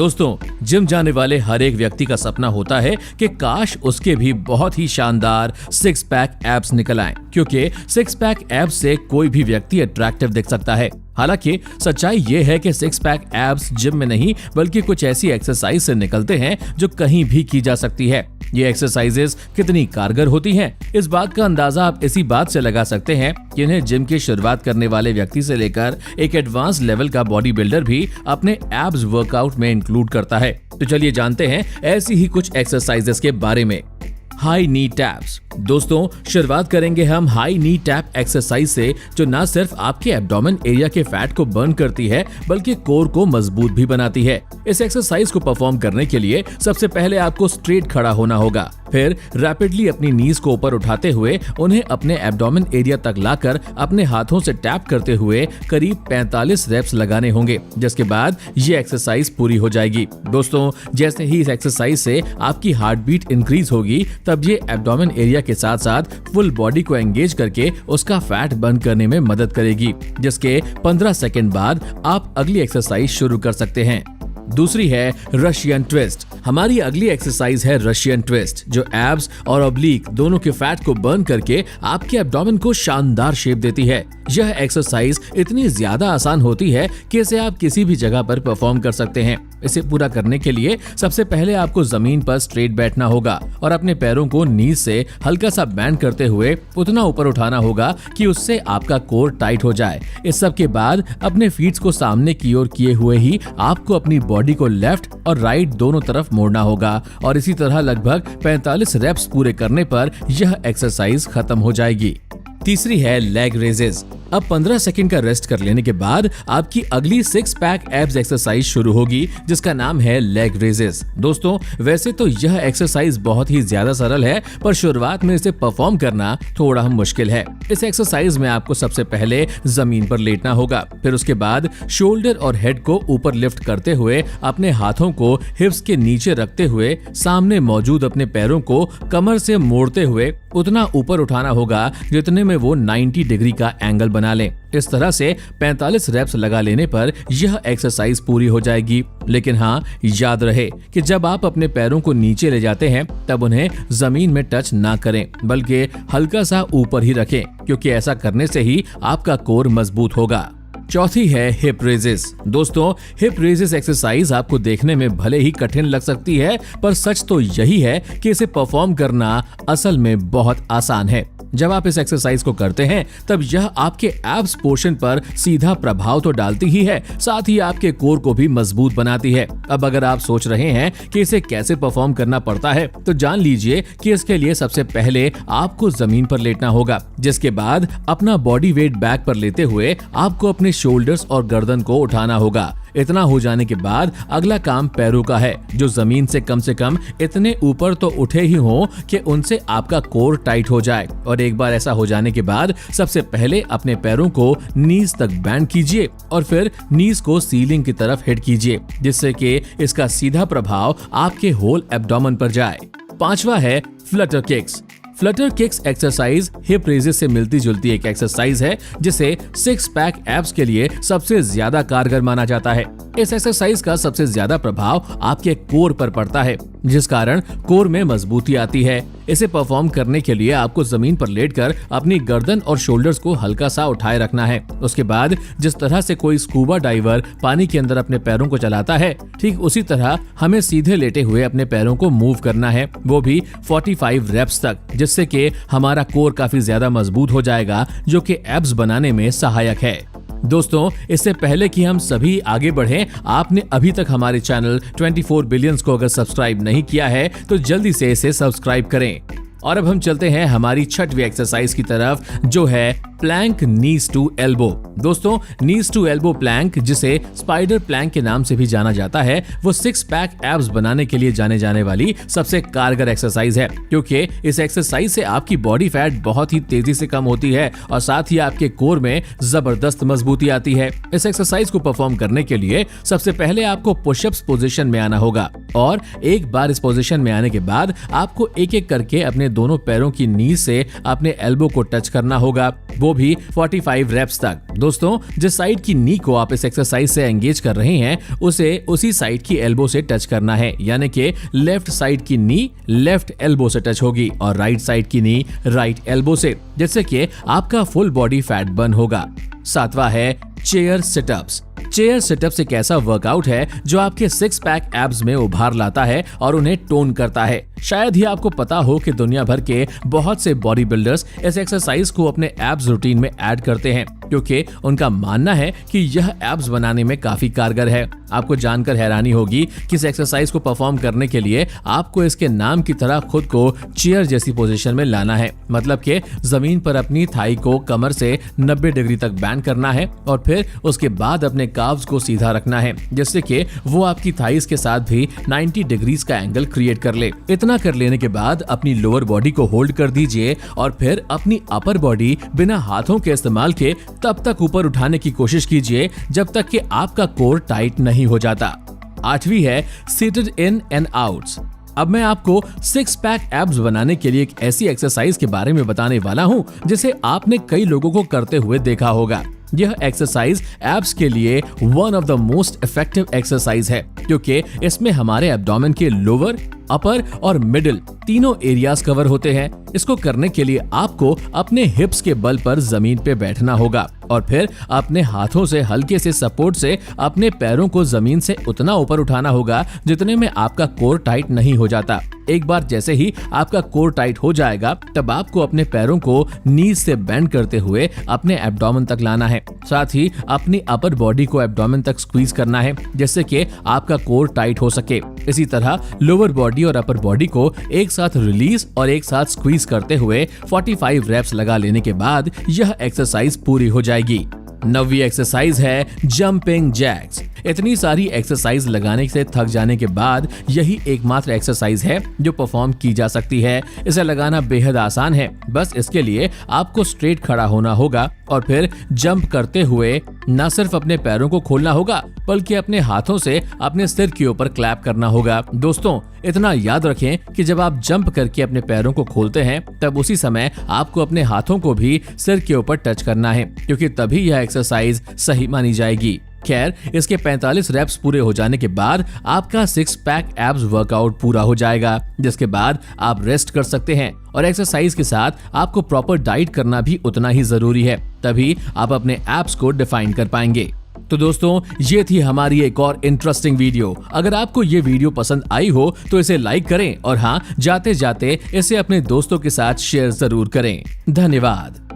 दोस्तों, जिम जाने वाले हर एक व्यक्ति का सपना होता है कि काश उसके भी बहुत ही शानदार सिक्स पैक एब्स निकल आएं, क्योंकि सिक्स पैक एब्स से कोई भी व्यक्ति अट्रैक्टिव दिख सकता है। हालांकि सच्चाई ये है कि सिक्स पैक एब्स जिम में नहीं बल्कि कुछ ऐसी एक्सरसाइज से निकलते हैं जो कहीं भी की जा सकती है। ये एक्सरसाइजेस कितनी कारगर होती हैं, इस बात का अंदाजा आप इसी बात से लगा सकते हैं कि इन्हें जिम की शुरुआत करने वाले व्यक्ति से लेकर एक एडवांस लेवल का बॉडी बिल्डर भी अपने एब्स वर्कआउट में इंक्लूड करता है। तो चलिए जानते हैं ऐसी ही कुछ एक्सरसाइजेस के बारे में। हाई नी टैप्स। दोस्तों, शुरुआत करेंगे हम हाई नी टैप एक्सरसाइज से, जो न सिर्फ आपके एब्डोमेन एरिया के फैट को बर्न करती है बल्कि कोर को मजबूत भी बनाती है। इस एक्सरसाइज को परफॉर्म करने के लिए सबसे पहले आपको स्ट्रेट खड़ा होना होगा, फिर रैपिडली अपनी नीज को ऊपर उठाते हुए उन्हें अपने एब्डोमेन एरिया तक लाकर अपने हाथों से टैप करते हुए करीब 45 रेप्स लगाने होंगे, जिसके बाद ये एक्सरसाइज पूरी हो जाएगी। दोस्तों, जैसे ही इस एक्सरसाइज से आपकी हार्ट बीट इंक्रीज होगी, तब ये एब्डोमेन एरिया के साथ साथ फुल बॉडी को एंगेज करके उसका फैट बर्न करने में मदद करेगी, जिसके 15 सेकंड बाद आप अगली एक्सरसाइज शुरू कर सकते हैं। दूसरी है रशियन ट्विस्ट। हमारी अगली एक्सरसाइज है रशियन ट्विस्ट, जो एब्स और ऑब्लिक दोनों के फैट को बर्न करके आपके एब्डोमेन को शानदार शेप देती है। यह एक्सरसाइज इतनी ज्यादा आसान होती है कि इसे आप किसी भी जगह पर परफॉर्म कर सकते हैं। इसे पूरा करने के लिए सबसे पहले आपको जमीन पर स्ट्रेट बैठना होगा और अपने पैरों को नीज से हल्का सा बैंड करते हुए उतना ऊपर उठाना होगा कि उससे आपका कोर टाइट हो जाए। इस सब के बाद अपने फीट्स को सामने की ओर किए हुए ही आपको अपनी बॉडी को लेफ्ट और राइट दोनों तरफ मोड़ना होगा और इसी तरह लगभग 45 रेप्स पूरे करने पर यह एक्सरसाइज खत्म हो जाएगी। तीसरी है लेग रेजेस। अब 15 सेकंड का रेस्ट कर लेने के बाद आपकी अगली सिक्स पैक एब्स एक्सरसाइज शुरू होगी, जिसका नाम है लेग रेजेस। दोस्तों, वैसे तो यह एक्सरसाइज बहुत ही ज्यादा सरल है, पर शुरुआत में इसे परफॉर्म करना थोड़ा मुश्किल है। इस एक्सरसाइज में आपको सबसे पहले जमीन पर लेटना होगा, फिर उसके बाद शोल्डर और हेड को ऊपर लिफ्ट करते हुए अपने हाथों को हिप्स के नीचे रखते हुए सामने मौजूद अपने पैरों को कमर से मोड़ते हुए उतना ऊपर उठाना होगा जितने में वो 90 डिग्री का एंगल बना लें। इस तरह से 45 रेप्स लगा लेने पर यह एक्सरसाइज पूरी हो जाएगी। लेकिन हाँ, याद रहे कि जब आप अपने पैरों को नीचे ले जाते हैं तब उन्हें जमीन में टच ना करें, बल्कि हल्का सा ऊपर ही रखें, क्योंकि ऐसा करने से ही आपका कोर मजबूत होगा। चौथी है हिप रेजेस। दोस्तों, हिप रेजेस एक्सरसाइज आपको देखने में भले ही कठिन लग सकती है, पर सच तो यही है कि इसे परफॉर्म करना असल में बहुत आसान है। जब आप इस एक्सरसाइज को करते हैं तब यह आपके एब्स पोर्शन पर सीधा प्रभाव तो डालती ही है, साथ ही आपके कोर को भी मजबूत बनाती है। अब अगर आप सोच रहे हैं कि इसे कैसे परफॉर्म करना पड़ता है, तो जान लीजिए कि इसके लिए सबसे पहले आपको जमीन पर लेटना होगा, जिसके बाद अपना बॉडी वेट बैक पर लेते हुए आपको अपने शोल्डर्स और गर्दन को उठाना होगा। इतना हो जाने के बाद अगला काम पैरों का है, जो जमीन से कम इतने ऊपर तो उठे ही हों कि उनसे आपका कोर टाइट हो जाए। और एक बार ऐसा हो जाने के बाद सबसे पहले अपने पैरों को नीज तक बैंड कीजिए और फिर नीज को सीलिंग की तरफ हिट कीजिए, जिससे कि इसका सीधा प्रभाव आपके होल एब्डोमेन पर जाए। पांचवा है Flutter kicks. Flutter kicks exercise hip raises से मिलती जुलती एक एक्सरसाइज है, जिसे सिक्स पैक एब्स के लिए सबसे ज्यादा कारगर माना जाता है। इस एक्सरसाइज का सबसे ज्यादा प्रभाव आपके कोर पर पड़ता है, जिस कारण कोर में मजबूती आती है। इसे परफॉर्म करने के लिए आपको जमीन पर लेटकर अपनी गर्दन और शोल्डर्स को हल्का सा उठाए रखना है। उसके बाद जिस तरह से कोई स्कूबा डाइवर पानी के अंदर अपने पैरों को चलाता है, ठीक उसी तरह हमें सीधे लेटे हुए अपने पैरों को मूव करना है, वो भी 45 रेप्स तक, जिससे कि हमारा कोर काफी ज्यादा मजबूत हो जाएगा, जो कि एब्स बनाने में सहायक है। दोस्तों, इससे पहले कि हम सभी आगे बढ़ें, आपने अभी तक हमारे चैनल 24 बिलियंस को अगर सब्सक्राइब नहीं किया है तो जल्दी से इसे सब्सक्राइब करें। और अब हम चलते हैं हमारी छठवीं एक्सरसाइज की तरफ, जो है प्लैंक नीज टू एल्बो। दोस्तों, नीज टू एल्बो प्लैंक, जिसे स्पाइडर प्लैंक के नाम से भी जाना जाता है, वो सिक्स पैक एब्स बनाने के लिए जाने जाने वाली सबसे कारगर एक्सरसाइज है, क्योंकि इस एक्सरसाइज से आपकी बॉडी फैट बहुत ही तेजी से कम होती है और साथ ही आपके कोर में जबरदस्त मजबूती आती है। इस एक्सरसाइज को परफॉर्म करने के लिए सबसे पहले आपको पुशअप्स पोजीशन में आना होगा। और एक बार इस पोजीशन में आने के बाद आपको एक एक करके अपने दोनों पैरों की नी से अपने एल्बो को टच करना होगा, वो भी 45 रेप्स तक। दोस्तों, जिस साइड की नी को आप इस एक्सरसाइज से एंगेज कर रहे हैं उसे उसी साइड की एल्बो से टच करना है, यानी कि लेफ्ट साइड की नी लेफ्ट एल्बो से टच होगी और राइट साइड की नी राइट एल्बो से, जिससे कि आपका फुल बॉडी फैट बर्न होगा। 7वां है चेयर सिटअप्स। चेयर सिटअप्स एक ऐसा वर्कआउट है जो आपके 6 पैक एब्स में उभार लाता है और उन्हें टोन करता है। शायद ही आपको पता हो कि दुनिया भर के बहुत से बॉडी बिल्डर्स इस एक्सरसाइज को अपने एब्स रूटीन में ऐड करते हैं, क्योंकि उनका मानना है कि यह एब्स बनाने में काफी कारगर है। आपको जानकर हैरानी होगी कि इस एक्सरसाइज को परफॉर्म करने के लिए आपको इसके नाम की तरह खुद को चेयर जैसी पोजीशन में लाना है, मतलब कि जमीन पर अपनी थाई को कमर से 90 डिग्री तक बैंड करना है और फिर उसके बाद अपने काव्स को सीधा रखना है, जिससे कि वो आपकी थाइस के साथ भी 90 डिग्रीज का एंगल क्रिएट कर ले। इतना कर लेने के बाद अपनी लोअर बॉडी को होल्ड कर दीजिए और फिर अपनी अपर बॉडी बिना हाथों के इस्तेमाल के तब तक ऊपर उठाने की कोशिश कीजिए जब तक कि आपका कोर टाइट नहीं हो जाता। 8वीं है सीटेड इन एंड आउट्स। अब मैं आपको 6 पैक एब्स बनाने के लिए एक ऐसी एक्सरसाइज के बारे में बताने वाला हूं जिसे आपने कई लोगों को करते हुए देखा होगा। यह एक्सरसाइज एब्स के लिए one of the most effective exercise है, क्योंकि इसमें हमारे एब्डोमेन के लोअर, अपर और मिडिल तीनों एरियाज कवर होते हैं। इसको करने के लिए आपको अपने हिप्स के बल पर जमीन पे बैठना होगा और फिर अपने हाथों से हल्के से सपोर्ट से अपने पैरों को जमीन से उतना ऊपर उठाना होगा जितने में आपका कोर टाइट नहीं हो जाता। एक बार जैसे ही आपका कोर टाइट हो जाएगा तब आपको अपने पैरों को नीज से बेंड करते हुए अपने एब्डोमेन तक लाना है। साथ ही अपनी अपर बॉडी को एब्डोमेन तक स्क्वीज करना है जिससे कि आपका कोर टाइट हो सके। इसी तरह लोअर बॉडी और अपर बॉडी को एक साथ रिलीज और एक साथ स्क्वीज करते हुए 45 रेप्स लगा लेने के बाद यह एक्सरसाइज पूरी हो जाएगी। 9वीं एक्सरसाइज है जंपिंग जैक्स। इतनी सारी एक्सरसाइज लगाने से थक जाने के बाद यही एकमात्र एक्सरसाइज है जो परफॉर्म की जा सकती है। इसे लगाना बेहद आसान है, बस इसके लिए आपको स्ट्रेट खड़ा होना होगा और फिर जंप करते हुए न सिर्फ अपने पैरों को खोलना होगा बल्कि अपने हाथों से अपने सिर के ऊपर क्लैप करना होगा। दोस्तों, इतना याद रखें कि जब आप जंप करके अपने पैरों को खोलते हैं तब उसी समय आपको अपने हाथों को भी सिर के ऊपर टच करना है, क्योंकि तभी यह एक्सरसाइज सही मानी जाएगी। खैर, इसके 45 रेप्स पूरे हो जाने के बाद आपका 6 पैक एब्स वर्कआउट पूरा हो जाएगा, जिसके बाद आप रेस्ट कर सकते हैं। और एक्सरसाइज के साथ आपको प्रॉपर डाइट करना भी उतना ही जरूरी है, तभी आप अपने एब्स को डिफाइन कर पाएंगे। तो दोस्तों, ये थी हमारी एक और इंटरेस्टिंग वीडियो। अगर आपको ये वीडियो पसंद आई हो तो इसे लाइक करें और हाँ, जाते जाते इसे अपने दोस्तों के साथ शेयर जरूर करें। धन्यवाद।